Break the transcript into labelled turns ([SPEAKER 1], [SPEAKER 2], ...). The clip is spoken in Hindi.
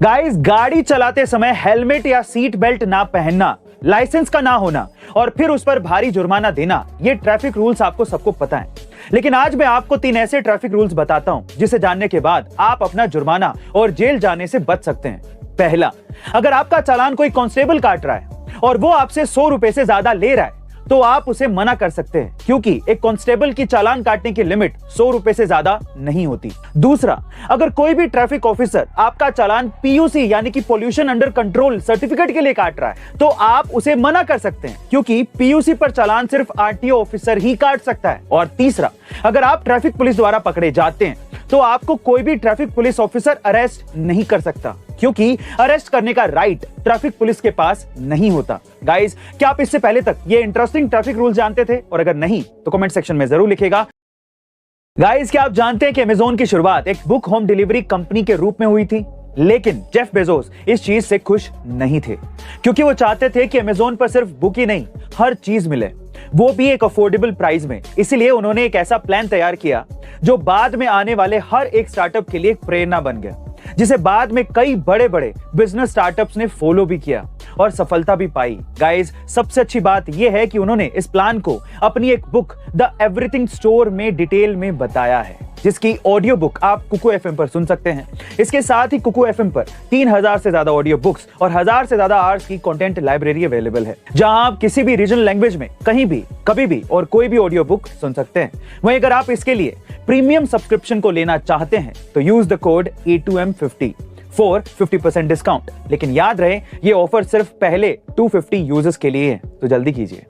[SPEAKER 1] गाइस, गाड़ी चलाते समय हेलमेट या सीट बेल्ट ना पहनना, लाइसेंस का ना होना और फिर उस पर भारी जुर्माना देना, ये ट्रैफिक रूल्स आपको सबको पता है। लेकिन आज मैं आपको 3 ऐसे ट्रैफिक रूल्स बताता हूं जिसे जानने के बाद आप अपना जुर्माना और जेल जाने से बच सकते हैं। पहला, अगर आपका चालान कोई कांस्टेबल काट रहा है और वो आपसे 100 रुपए से ज्यादा ले रहा है तो आप उसे मना कर सकते हैं, क्योंकि एक कांस्टेबल की चालान काटने की लिमिट 100 रुपए से ज्यादा नहीं होती। दूसरा, अगर कोई भी ट्रैफिक ऑफिसर आपका चालान पीयूसी यानी कि पोल्यूशन अंडर कंट्रोल सर्टिफिकेट के लिए काट रहा है तो आप उसे मना कर सकते हैं, क्योंकि पीयूसी पर चालान सिर्फ आरटीओ ऑफिसर ही काट सकता है। और तीसरा, अगर आप ट्रैफिक पुलिस द्वारा पकड़े जाते हैं तो आपको कोई भी ट्रैफिक पुलिस ऑफिसर अरेस्ट नहीं कर सकता, क्योंकि अरेस्ट करने का राइट ट्रैफिक पुलिस के पास नहीं होता। गाइस, क्या आप इससे पहले तक ये इंटरेस्टिंग ट्रैफिक रूल जानते थे? और अगर नहीं तो कमेंट सेक्शन में जरूर लिखिएगा। गाइस, क्या आप जानते हैं कि अमेज़न की शुरुआत एक बुक होम डिलीवरी कंपनी के रूप में हुई थी? लेकिन जेफ बेजोस इस चीज से खुश नहीं थे, क्योंकि वो चाहते थे कि अमेज़न पर सिर्फ बुक ही नहीं, हर चीज मिले, वो भी एक अफोर्डेबल प्राइस में। इसीलिए उन्होंने एक ऐसा प्लान तैयार किया जो बाद में आने वाले हर एक स्टार्टअप के लिए एक प्रेरणा बन गया, जिसे बाद में कई बड़े बड़े बिजनेस स्टार्टअप्स ने फॉलो भी किया और सफलता भी पाई। गाइस, सबसे अच्छी बात यह है कि उन्होंने इस प्लान को अपनी एक बुक द एवरीथिंग स्टोर में डिटेल में बताया है, जिसकी ऑडियो बुक आप कुकू एफएम पर सुन सकते हैं। इसके साथ ही कुकू एफएम पर 3000 से ज्यादा ऑडियो बुक्स और 1000 से ज्यादा आवर्स की कंटेंट लाइब्रेरी अवेलेबल है, जहां आप किसी भी रीजनल लैंग्वेज में कहीं भी कभी भी और कोई भी ऑडियो बुक सुन सकते हैं। वहीं अगर आप इसके लिए प्रीमियम सब्सक्रिप्शन को लेना चाहते हैं तो use the code E2M50 for 50% discount. लेकिन याद रहे, ये ऑफर सिर्फ पहले 250 यूजर्स के लिए है, तो जल्दी कीजिए।